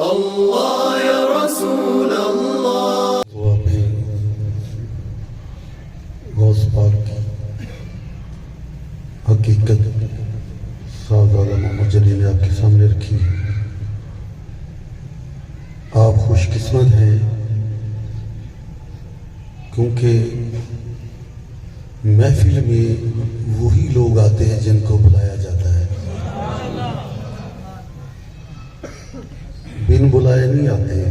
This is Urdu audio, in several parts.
اللہ یا رسول اللہ. وہ اپنے غوث پاک کی حقیقت صاحبزادہ محمد جلیل نے آپ کے سامنے رکھی ہے. آپ خوش قسمت ہیں کیونکہ محفل میں وہی لوگ آتے ہیں جن کو بلایا جاتا ہے. بن بلائے نہیں آتے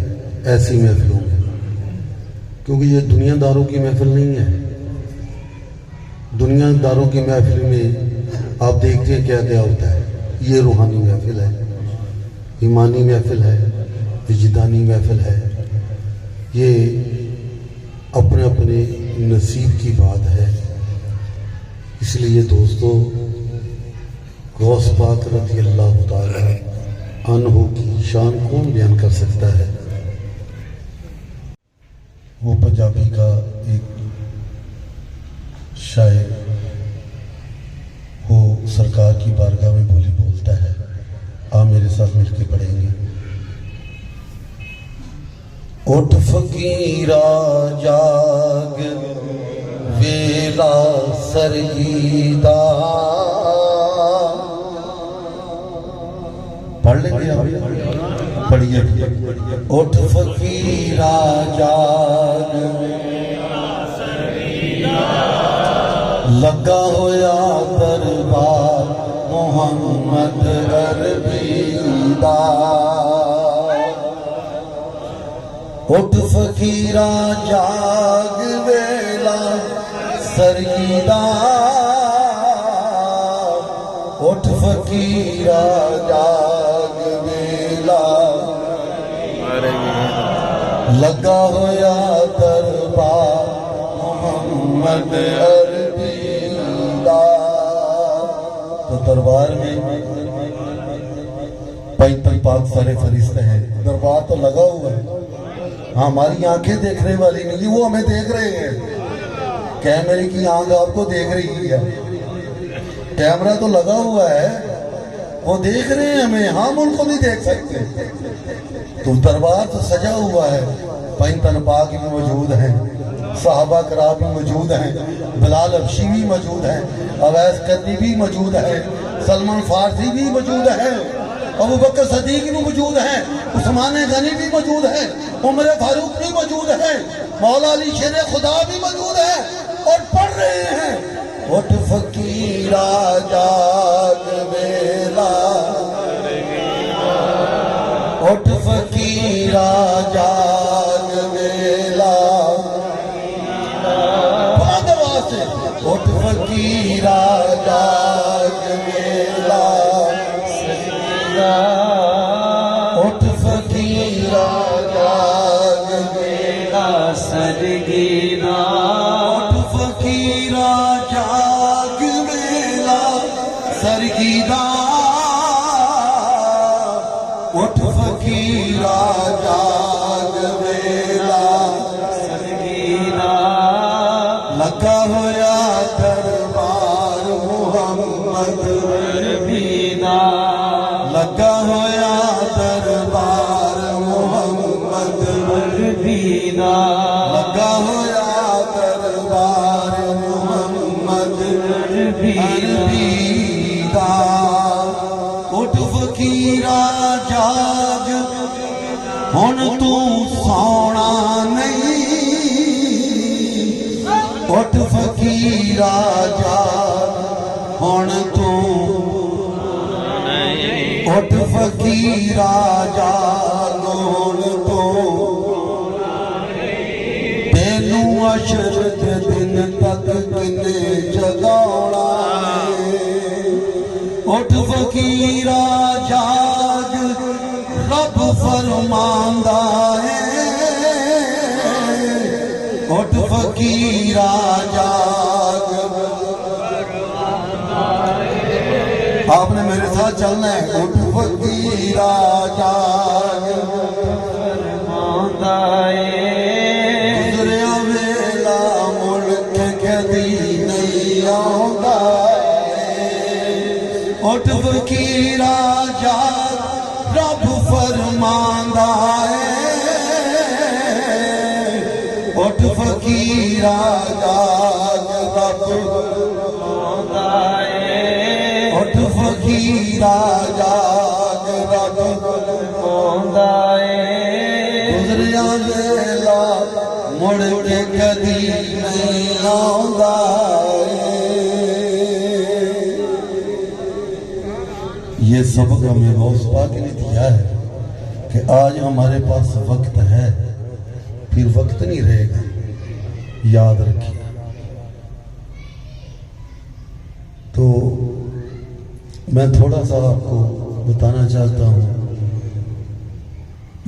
ایسی محفلوں میں، کیونکہ یہ دنیا داروں کی محفل نہیں ہے. دنیا داروں کی محفل میں آپ دیکھتے ہیں کیا کیا ہوتا ہے. یہ روحانی محفل ہے، ایمانی محفل ہے، وجدانی محفل ہے. یہ اپنے اپنے نصیب کی بات ہے. اس لیے دوستو، غوث پاک رضی اللہ تعالی عنہ کی شان کون بیان کر سکتا ہے؟ وہ پنجابی کا ایک شاعر وہ سرکار کی بارگاہ میں بولی بولتا ہے. آپ میرے ساتھ مل کے پڑھیں گے. اٹھ فقیرا جاگ ویلا سرگیدہ. پڑھ لیں گے آپ؟ پڑھیے. اٹھ فقیرا جاگ لگا ہویا دربار محمد عربی دا. اٹھ فقیرا جاگ ویلا سرگیدہ. اٹھ فقیرا جاگ ویلا لگا ہویا دربار محمد عربی دا. تو دربار میں پینتن پاک سارے فرشتے ہیں. دربار تو لگا ہوا ہے. ہماری آنکھیں دیکھنے والی نہیں، وہ ہمیں دیکھ رہے ہیں. کیمرے کی آنکھ آپ کو دیکھ رہی ہے. کیمرہ تو لگا ہوا ہے، وہ دیکھ رہے ہیں ہمیں، ہم ان کو نہیں دیکھ سکتے. تو دربار تو سجا ہوا ہے. پینتن پاک بھی موجود ہیں، صحابہ کرام بھی موجود ہیں، بلال حبشی بھی موجود ہیں، اویس قرنی بھی موجود ہیں، سلمان فارسی بھی موجود ہیں، ابو بکر صدیق بھی موجود ہیں، عثمان غنی بھی موجود ہیں، عمر فاروق بھی موجود ہیں، مولا علی شیر خدا بھی موجود ہیں اور پڑھ رہے ہیں. اٹھ فقیرا جاگ ویلا. اٹھ فقیرا جاگ ویلا. بہت آواز سے اٹھ فقیرا جاگ ویلا. اٹھ فقیرا جاگ ویلا سرگینا. اٹھ فقیرا جاگ ویلا سرگینا. اٹھ فقیرا جاگ ویلا سرگینا. لگا ہویا دربار محمد عربی دا. لگا ہویا دربار محمد عربی دا. لگا ہویا دربار محمد عربی دا. اٹھ فقیرا جاگ ہن تو سونا نہیں. اٹھ فقیرا جاگ ہن تو. اٹھ فقیرا جاگ ہن تو. تینوں عشرت دن تک کنے جگاونا ہے. اٹھ فقیرا جاگ رب فرماندا ہے. اٹھ فقیرا جاگ. آپ نے میرے ساتھ چلنا ہے. اٹھ فقیرا جاگ فرماندا ہے. گزریا ویلا ملک کدی نہیں آندا. اٹھ فقیرا جاگ رب فرماندا جاگ رب اٹھ فقیرا جاگ رب گزریا ویلا مڑ کے کدی نہیں آوندا یہ سبق ہمیں غوث پاک نے دیا ہے کہ آج ہمارے پاس وقت ہے، پھر وقت نہیں رہے گا، یاد رکھیے۔ تو میں تھوڑا سا آپ کو بتانا چاہتا ہوں،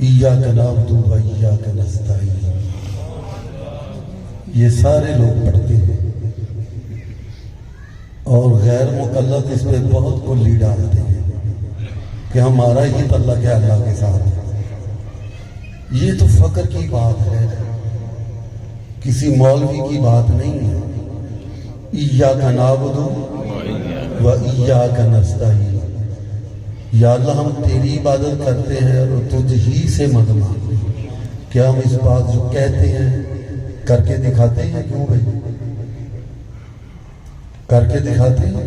ایاک نعبد و ایاک نستعین، یہ سارے لوگ پڑھتے ہیں اور غیر مقلد اس پہ بہت کلی ڈالتے ہیں کہ ہمارا ہی تعلق ہے اللہ کے ساتھ۔ یہ تو فقر کی بات ہے، کسی مولوی کی بات نہیں ہے۔ ایاک نعبد و ایاک نستعین، یا اللہ ہم تیری عبادت کرتے ہیں اور تجھ ہی سے مدد مانگتے ہیں۔ کیا ہم اس بات جو کہتے ہیں کر کے دکھاتے ہیں؟ کیوں بھائی کر کے دکھاتے ہیں؟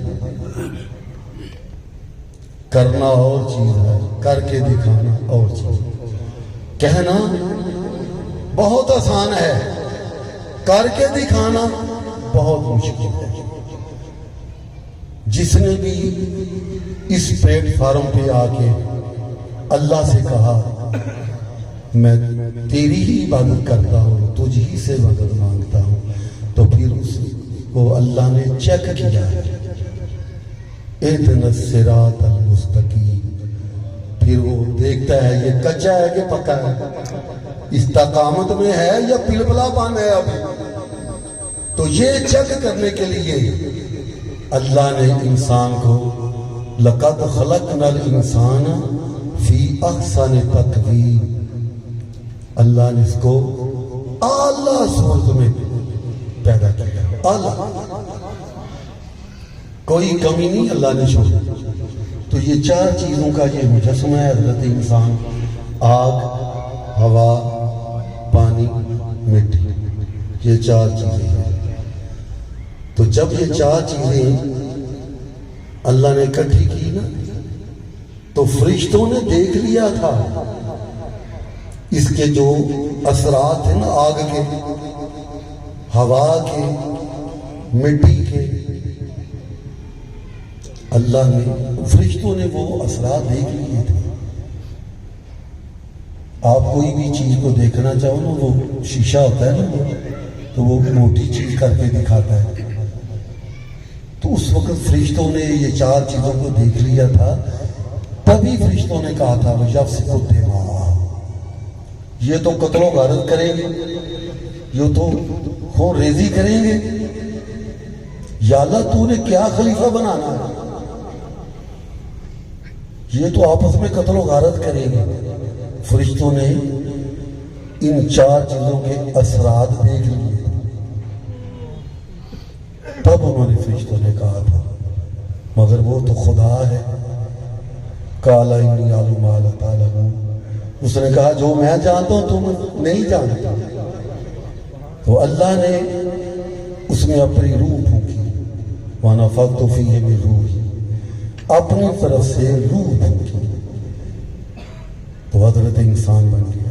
کرنا اور چیز ہے، کر کے دکھانا اور چیز۔ کہنا بہت آسان ہے، کر کے دکھانا بہت مشکل ہے۔ جس نے بھی اس پلیٹ فارم پہ آ کے اللہ سے کہا میں تیری ہی عبادت کرتا ہوں، تجھ ہی سے مدد مانگتا ہوں، تو پھر اس کو اللہ نے چیک کیا ہے، اہدنا الصراط المستقیم۔ پھر وہ دیکھتا ہے یہ کچا ہے کہ پکا ہے، استقامت میں ہے یا پلپلا پان ہے ابھی۔ تو یہ چیک کرنے کے لیے اللہ نے انسان کو لقد خلقنا الانسان فی احسن تقویم، اللہ نے اس کو اعلیٰ صورت میں پیدا کیا، اعلیٰ، کوئی کمی نہیں اللہ نے چھوڑی۔ تو یہ چار چیزوں کا یہ مجسمہ ہے حضرت انسان، آگ، ہوا، پانی، مٹی، یہ چار چیزیں ہیں۔ تو جب یہ چار چیزیں اللہ نے اکٹھی کی نا، تو فرشتوں نے دیکھ لیا تھا اس کے جو اثرات ہیں نا، آگ کے، ہوا کے، مٹی کے، اللہ نے فرشتوں نے وہ اثرات دیکھ لیے تھے۔ آپ کوئی بھی چیز کو دیکھنا چاہو نا، وہ شیشہ ہوتا ہے نا، تو وہ موٹی چیز کر کے دکھاتا ہے۔ تو اس وقت فرشتوں نے یہ چار چیزوں کو دیکھ لیا تھا، تبھی فرشتوں نے کہا تھا وَيَفْسِقُ الدِّمَاءَ، یہ تو قتل و غارت کریں گے، یہ تو خون ریزی کریں گے، یا اللہ تو نے کیا خلیفہ بنانا ہے، یہ تو آپس میں قتل و غارت کریں گے۔ فرشتوں نے ان چار چیزوں کے اثرات دیکھ لیے، تب انہوں نے فرشتوں نے کہا تھا مگر وہ تو خدا ہے، قَالَ إِنِّي أَعْلَمُ مَا لَا تَعْلَمُونَ، اس نے کہا جو میں جانتا ہوں تم نہیں جانتے۔ تو اللہ نے اس میں اپنی روح پھونکی، وَنَفَخْتُ فِيهِ مِن رُوحِي، اپنی طرف سے روح پھونکی، تو حضرت انسان بن گیا۔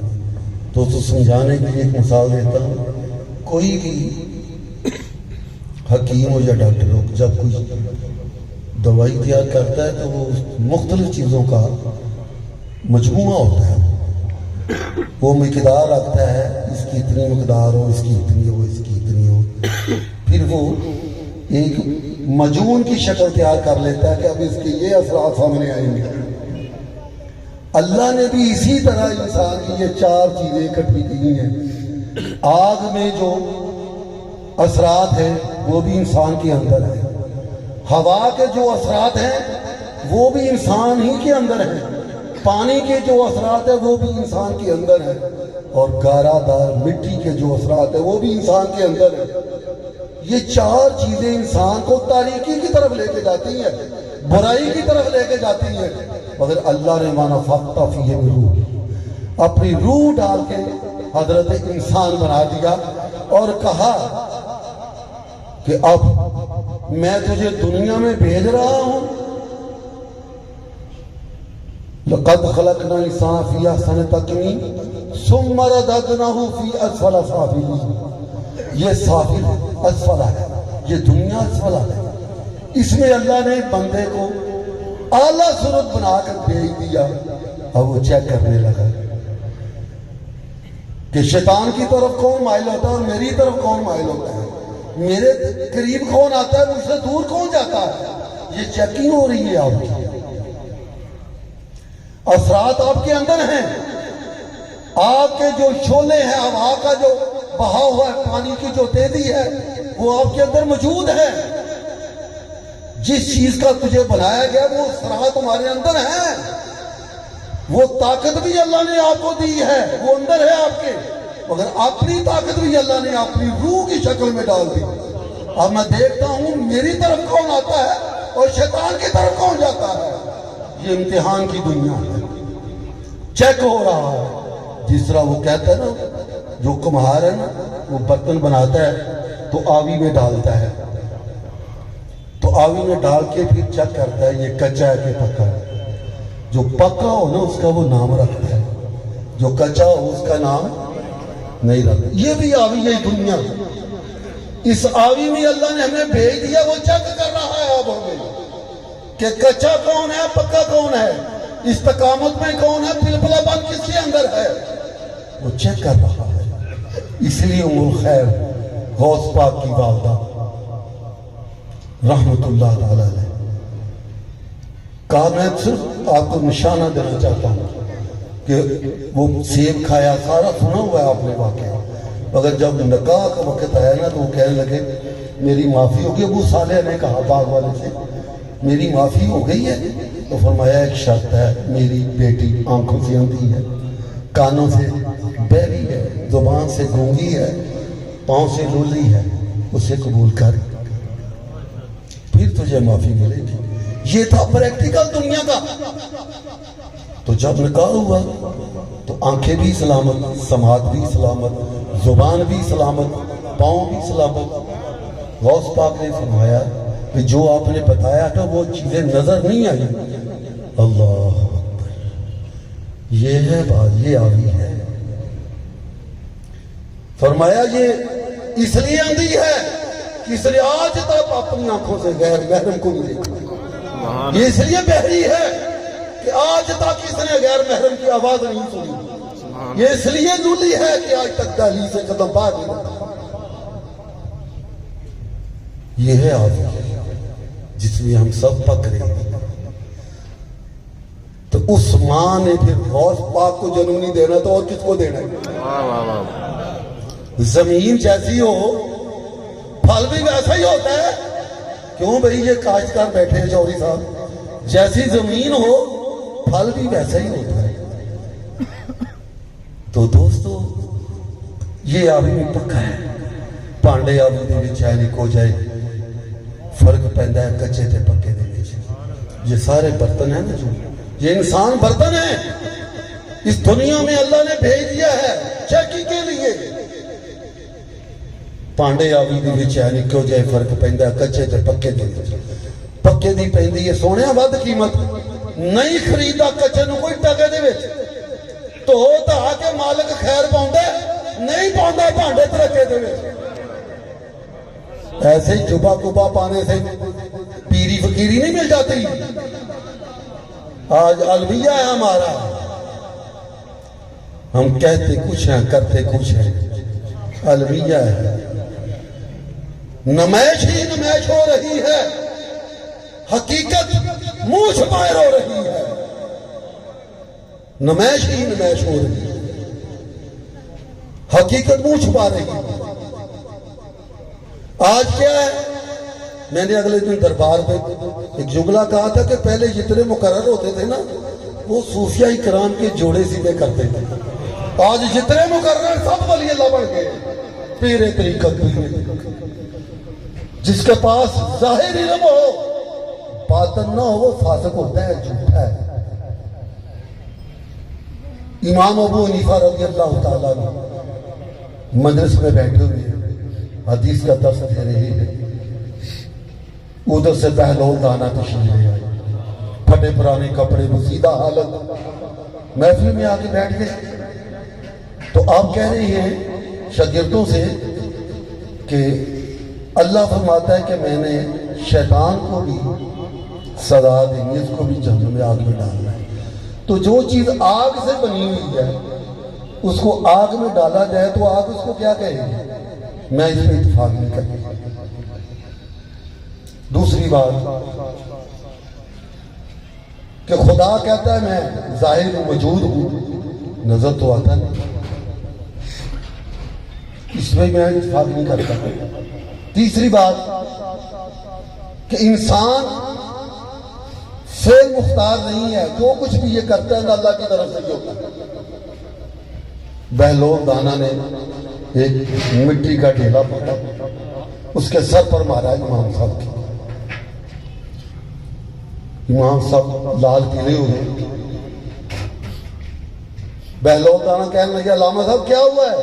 تو سمجھانے کے لیے ایک مثال دیتا ہوں، کوئی بھی حکیم ہو یا ڈاکٹر ہو، جب کوئی دوائی تیار کرتا ہے تو وہ مختلف چیزوں کا مجموعہ ہوتا ہے، وہ مقدار رکھتا ہے، اس کی اتنی مقدار ہو، اس کی اتنی ہو، اس کی اتنی ہو، پھر وہ ایک مجموع کی شکل تیار کر لیتا ہے کہ اب اس کے یہ اثرات سامنے آئیں گے۔ اللہ نے بھی اسی طرح انسان کی یہ چار چیزیں اکٹھی کی ہیں۔ آگ میں جو اثرات ہیں وہ بھی انسان کے اندر ہے، ہوا کے جو اثرات ہیں وہ بھی انسان ہی کے اندر ہیں، پانی کے جو اثرات ہیں وہ بھی انسان کے اندر ہیں، اور گارا دار مٹی کے جو اثرات ہیں وہ بھی انسان کے اندر ہیں۔ یہ چار چیزیں انسان کو تاریکی کی طرف لے کے جاتی ہیں، برائی کی طرف لے کے جاتی ہیں، مگر اللہ نے وَنَفَخْتُ فِيهِ مِن رُوحِي، اپنی روح ڈال کے حضرت انسان بنا دیا۔ اور کہا کہ اب میں تجھے دنیا میں بھیج رہا ہوں. لقد خلقنا الانسان فی احسن تقویم ثم رددناه فی اسفل سافلین. یہ سافل اسفل ہے، یہ دنیا اسفل ہے. اس میں اللہ نے بندے کو اعلیٰ صورت بنا کر بھیج دیا. اب وہ چیک کرنے لگا کہ شیطان کی طرف کون مائل ہوتا ہے اور میری طرف کون مائل ہوتا ہے، میرے قریب کون آتا ہے، مجھ سے دور کون جاتا ہے. یہ چیکنگ ہو رہی ہے آپ کی. اثرات آپ کے اندر ہیں. آپ کے جو شعلے ہیں، ہوا کا جو بہا ہوا ہے، پانی کی جو تیزی ہے، وہ آپ کے اندر موجود ہے. جس چیز کا تجھے بنایا گیا وہ اثرات تمہارے اندر ہیں. وہ طاقت بھی اللہ نے آپ کو دی ہے، وہ اندر ہے آپ کے، مگر اپنی طاقت بھی اللہ نے اپنی روح کی شکل میں ڈال دی. اب میں دیکھتا ہوں میری طرف کون آتا ہے اور شیطان کی طرف کون جاتا ہے. یہ امتحان کی دنیا ہے، چیک ہو رہا ہے. جس طرح وہ کہتا ہے نا، جو کمہار ہے نا، وہ برتن بناتا ہے تو آوی میں ڈالتا ہے، تو آوی میں ڈال کے پھر چیک کرتا ہے یہ کچا ہے کہ پکا ہے. جو پکا ہو نا اس کا وہ نام رکھتا ہے، جو کچا ہو اس کا نام نہیں رکھتا. یہ بھی آوی ہے دنیا. اس آوی میں اللہ نے ہمیں بھیج دیا، وہ چیک کر رہا ہے اب ہمیں کہ کچا کون ہے، پکا کون ہے، استقامت میں کون ہے، پلپلا بند کس کے اندر ہے، وہ چیک کر رہا ہے. اس لیے ام الخیر غوث پاک کی والدہ رحمت اللہ تعالی علیہ کہا، میں صرف آپ کو نشانہ دینا چاہتا ہوں کہ وہ سیب کھایا، سارا سنا ہوا ہے آپ نے واقعہ، مگر جب نکاح کا وقت آیا نا تو وہ کہنے لگے میری معافی ہوگی. ابو صالح نے کہا باغ والے سے میری معافی ہو گئی ہے. تو فرمایا ایک شرط ہے، میری بیٹی آنکھوں سے اندھی ہے، کانوں سے بہری ہے، زبان سے گونگی ہے، پاؤں سے لولی ہے، اسے قبول کر پھر تجھے معافی ملے گی. یہ تھا پریکٹیکل دنیا کا. تو جب نکاح ہوا تو آنکھیں بھی سلامت، سماعت بھی سلامت، زبان بھی سلامت، پاؤں بھی سلامت. غوث پاک نے فرمایا کہ جو آپ نے بتایا تھا وہ چیزیں نظر نہیں آئی. اللہ اکبر، یہ ہے بات، یہ آوی ہے. فرمایا یہ اس لیے اندھی ہے کہ اس لیے آج تک اپنی آنکھوں سے غیر محرم کو نہیں دیکھا. یہ اس لیے بہری ہے کہ آج تک اس نے غیر محرم کی آواز نہیں سنی. یہ اس لیے لولی ہے کہ آج تک دہلی سے قدم باہر نہیں رکھا. یہ ہے آوی جس میں ہم سب پکڑے. تو اس ماں نے پھر غوث پاک کو جنم نہیں دینا تو اور کس کو دینا ہے. زمین جیسی ہو پھل بھی ویسا ہی ہوتا ہے. کیوں بھئی یہ کاشتکار بیٹھے ہیں چوری صاحب، جیسی زمین ہو پھل بھی ویسا ہی ہوتا ہے. تو دوستو یہ آوی میں پکا ہے. پانڈے آوی دے وچ ہے نکو جائے فرق پہندا ہے کچے تے پکے دے وچ. یہ سارے برتن ہیں نا، جو یہ انسان برتن ہے، اس دنیا میں اللہ نے بھیج دیا ہے چیکنگ کے لیے. پانڈے آوی دی وچ ہے نکو جائے فرق پہندا ہے کچے تے پکے دے وچ. پکے دی پہندی ہے سونے ود قیمت، نہیں خریدا کچے نو کوئی ٹکے دے وچ. تو دھا کے مالک خیر پاؤندا نہیں پاؤندا بھانڈے ترکے دے وچ. ایسے ہی جبا کبا پانے سے پیری فقیری نہیں مل جاتی. آج المیہ ہے ہمارا، ہم کہتے کچھ ہیں کرتے کچھ ہیں. المیہ ہے، نمائش ہی نمائش ہو رہی ہے، حقیقت منہ چھپائے ہو رہی ہے. نمائش ہی نمائش ہو رہی ہے، حقیقت منہ چھپا رہی ہے. آج کیا ہے، میں نے اگلے دن دربار پہ ایک جملہ کہا تھا کہ پہلے جتنے مقرر ہوتے تھے نا وہ صوفیہ اکرام کے جوڑے سیدھے کرتے تھے. آج جتنے مقرر سب ولی اللہ بن گئے، پیر طریقت. جس کے پاس ظاہر علم ہو باطن نہ ہو وہ فاسق ہوتا ہے، جھوٹا ہے. امام ابو حنیفہ رضی اللہ تعالیٰ عنہ مجلس میں بیٹھے ہوئے ہیں، حدیث کا درس دے رہی ہے، ادھر سے بہلول دانا تشریف لے آئے، پھٹے پرانے کپڑے، بزیدہ حالت، محفل میں آ کے بیٹھ گئے۔ تو آپ کہہ رہے ہیں شاگردوں سے کہ اللہ فرماتا ہے کہ میں نے شیطان کو بھی سزا دینی، اس کو بھی جہنم میں آگ میں ڈالنا ہے۔ تو جو چیز آگ سے بنی ہوئی ہے اس کو آگ میں ڈالا جائے تو آگ اس کو کیا کہے گی؟ میں اس پہ اتفاق نہیں کرتا۔ دوسری بات کہ خدا کہتا ہے میں ظاہر موجود ہوں، نظر تو آتا نہیں، اس میں میں اتفاق نہیں کرتا۔ تیسری بات کہ انسان فعل مختار نہیں ہے، جو کچھ بھی یہ کرتا ہے اللہ کی طرف سے ہی ہوتا ہے۔ بہلول دانا نے ایک مٹی کا ڈھیلا پکڑا، اس کے سر پر مارا امام صاحب کی۔ امام صاحب لال قلعے ہوئے۔ بہلول دانا کہنے لگے علامہ صاحب کیا ہوا ہے؟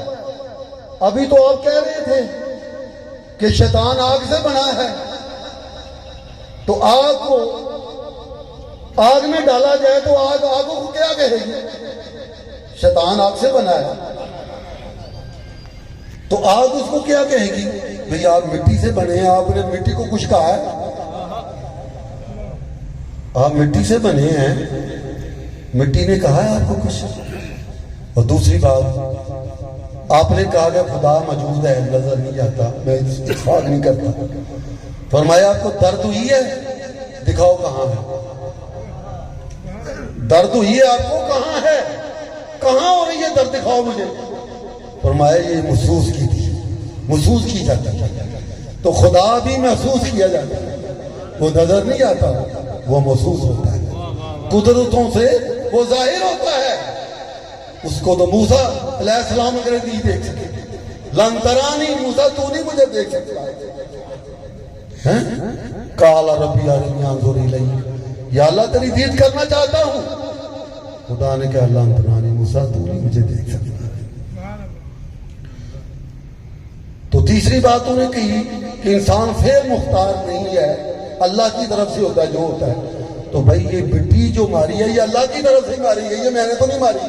ابھی تو آپ کہہ رہے تھے کہ شیطان آگ سے بنا ہے، تو آگ کو آگ میں ڈالا جائے تو آگ آگوں کو کیا کہے گی؟ شیطان آگ سے بنا ہے تو آگ اس کو کیا کہے گی؟ بھئی آپ مٹی سے بنے ہیں، آپ نے مٹی کو کچھ کہا ہے؟ آپ مٹی سے بنے ہیں، مٹی نے کہا ہے آپ کو کچھ؟ اور دوسری بات آپ نے کہا کہ خدا موجود ہے، نظر نہیں آتا، میں اتفاق نہیں کرتا۔ فرمایا آپ کو درد ہوئی ہے؟ دکھاؤ کہاں ہے؟ درد ہوئی ہے آپ کو؟ کہاں ہے؟ کہاں ہو رہی ہے درد؟ دکھاؤ مجھے۔ فرمایا یہ محسوس کی تھی، محسوس کی جاتا ہے۔ تو خدا بھی محسوس کیا جاتا ہے، وہ نظر نہیں آتا، وہ محسوس ہوتا ہے، قدرتوں سے وہ ظاہر ہوتا ہے۔ اس کو تو موسیٰ علیہ السلام اگر نہیں دیکھ سکے، لن ترانی، موسیٰ تو نہیں مجھے دیکھ سکتا ہے۔ قال ربی ارنی انظر الیک، یا اللہ تیری دید کرنا چاہتا ہوں۔ خدا نے کہا لن ترانی، موسیٰ تو نہیں مجھے دیکھ سکتا۔ تو تیسری بات انہوں نے کہی کہ انسان فعل مختار نہیں ہے، اللہ کی طرف سے ہوتا ہے جو ہوتا ہے۔ تو بھائی یہ مٹی جو ماری ہے یہ اللہ کی طرف سے ماری ہے، یہ میں نے تو نہیں ماری۔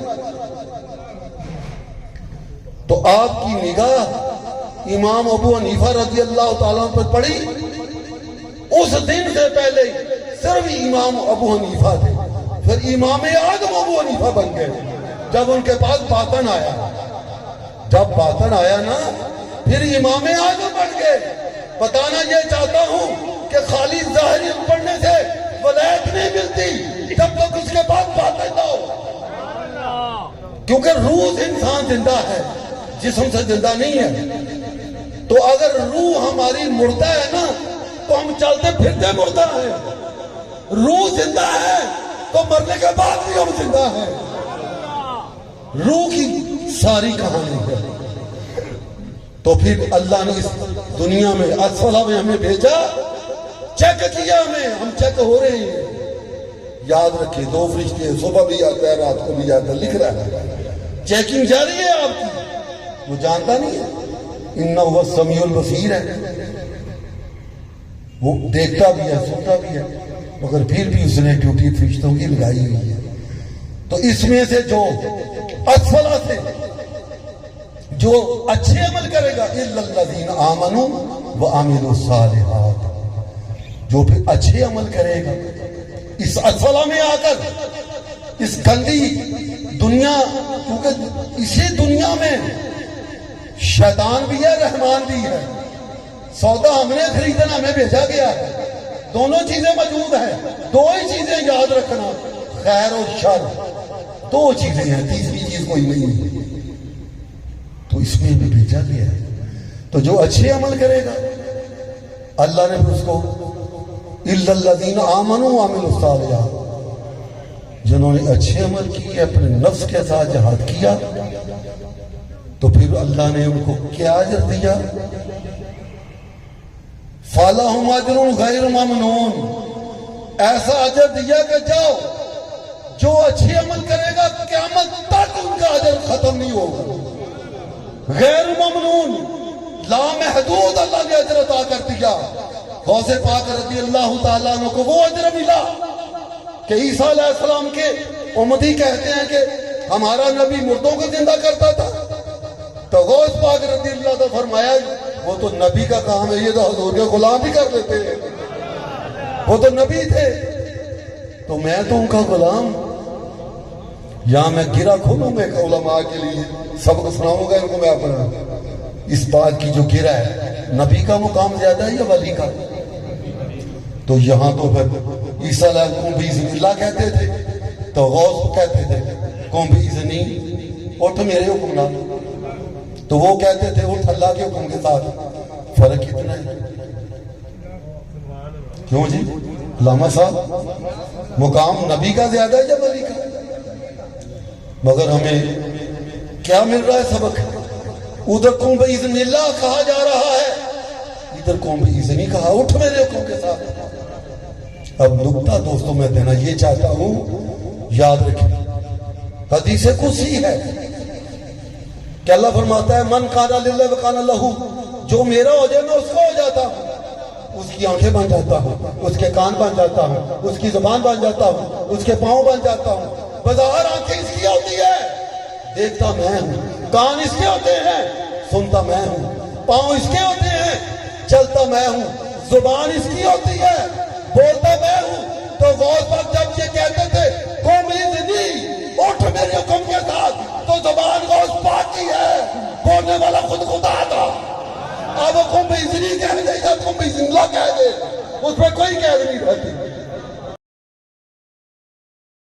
تو آپ کی نگاہ امام ابو حنیفہ رضی اللہ تعالیٰ پر پڑی، اس دن سے پہلے صرف امام ابو حنیفہ تھے، پھر امام اعظم ابو حنیفہ بن گئے جب ان کے پاس باطن آیا۔ جب باطن آیا نا پھر امام اعظم بن گئے۔ بتانا یہ چاہتا ہوں کہ خالی ظاہری پڑھنے سے ولایت نہیں ملتی جب تک اس کے بعد باطن نہ ہو، کیونکہ روح انسان زندہ ہے، جسم سے زندہ نہیں ہے۔ تو اگر روح ہماری مردہ ہے نا تو ہم چلتے پھرتے مردہ ہیں، روح زندہ ہے تو مرنے کے بعد بھی ہم زندہ ہیں۔ روح کی ساری کہانی ہے۔ تو پھر اللہ نے اس دنیا میں اسفلہ میں ہمیں بھیجا، چیک کیا ہمیں، ہم چیک ہو رہے ہیں۔ یاد رکھیں 2 فرشتے صبح بھی آتا ہے رات کو بھی آتا ہے، لکھ رہا ہے، چیکنگ جاری ہے آپ کی، وہ جانتا نہیں ہے، انہ هو السمیع البصیر ہے، وہ دیکھتا بھی ہے سنتا بھی ہے، مگر پھر بھی اس نے ڈیوٹی فرشتوں کی لگائی ہوئی ہے۔ تو اس میں سے جو اسفلہ سے جو اچھے عمل کرے گا الا الذین آمنوا وعملوا الصالحات، جو پھر اچھے عمل کرے گا اس اسفلہ میں آ کر، اس گندی دنیا، کیونکہ اسی دنیا میں شیطان بھی ہے رحمان بھی ہے، سودا ہم نے خریدنا، ہمیں بھیجا گیا ہے، دونوں چیزیں موجود ہیں۔ 2 ہی چیزیں یاد رکھنا، خیر اور شر، 2 چیزیں ہیں، تیسری چیز کوئی نہیں ہے۔ تو اس میں بھی بھیجا گیا ہے، تو جو اچھے عمل کرے گا اللہ نے اس کو الا الذین آمنوا وعملوا الصالحات، جنہوں نے اچھے عمل کیے، اپنے نفس کے ساتھ جہاد کیا، تو پھر اللہ نے ان کو کیا اجر دیا؟ فَلَهُمْ أَجْرٌ غَيْرُ مَمْنُونٍ، ایسا اجر دیا کہ جاؤ، جو اچھے عمل کرے گا قیامت تک ان کا اجر ختم نہیں ہوگا۔ غیر ممنون، لامحدود اللہ نے اجر عطا کر دیا. غوث پاک رضی اللہ تعالیٰ عنہ کو وہ اجر ملا کہ عیسیٰ علیہ السلام کے امتی کہتے ہیں کہ ہمارا نبی مردوں کو زندہ کرتا تھا. تو غوث پاک رضی اللہ تعالیٰ فرمایا وہ تو نبی کا کام ہے, یہ تو حضور کے غلام بھی کر لیتے ہیں, وہ تو نبی تھے, تو میں تو ان کا غلام. یہاں میں گرا کھولوں گا ایک علماء کے لیے, سبق سناؤں گا ان کو میں اپنا, اس بات کی جو گرا ہے نبی کا مقام زیادہ ہے یا ولی کا. تو یہاں تو پھر عیسیٰ علیہ السلام بھی اذن اللہ کہتے تھے, تو غوث کہتے تھے قوم بھی اذنی, اٹھ میرے حکم نہ, تو وہ کہتے تھے اٹھ اللہ کے حکم کے ساتھ. فرق اتنا ہے. کیوں جی علامہ صاحب, مقام نبی کا زیادہ ہے یا ولی کا؟ مگر ہمیں کیا مل رہا ہے سبق؟ ادھر قوم باذن اللہ کہا جا رہا ہے, ادھر قوم باذنی کہا, اٹھ میرے حکم کے ساتھ. اب نکتہ دوستوں میں دینا یہ چاہتا ہوں, یاد رکھیں حدیث قدسی ہے کہ اللہ فرماتا ہے من کان للہ وکان لہ, جو میرا ہو جائے میں اس کا ہو جاتا ہوں. اس کی آنکھیں بن جاتا ہوں, اس کے کان بن جاتا ہوں, اس کی زبان بن جاتا ہوں, اس کے پاؤں بن جاتا ہوں. بظاہر آنکھیں اس کی ہوتی ہے, دیکھتا میں ہوں, کان اس کے ہوتے ہیں, سنتا میں ہوں, پاؤں اس کے ہوتے ہیں, چلتا میں ہوں, زبان اس کی ہوتی ہے, بولتا میں ہوں. تو غوث پاک جب یہ کہتے تھے قوم اذنی, اٹھ میرے حکم کے ساتھ, تو زبان غوث پاک کی ہے, بولنے والا خود خدا تھا. اب وہ قوم اذنی کہنے دے, قوم اذن اللہ کہہ دے, اس پہ کوئی قید نہیں رہتی.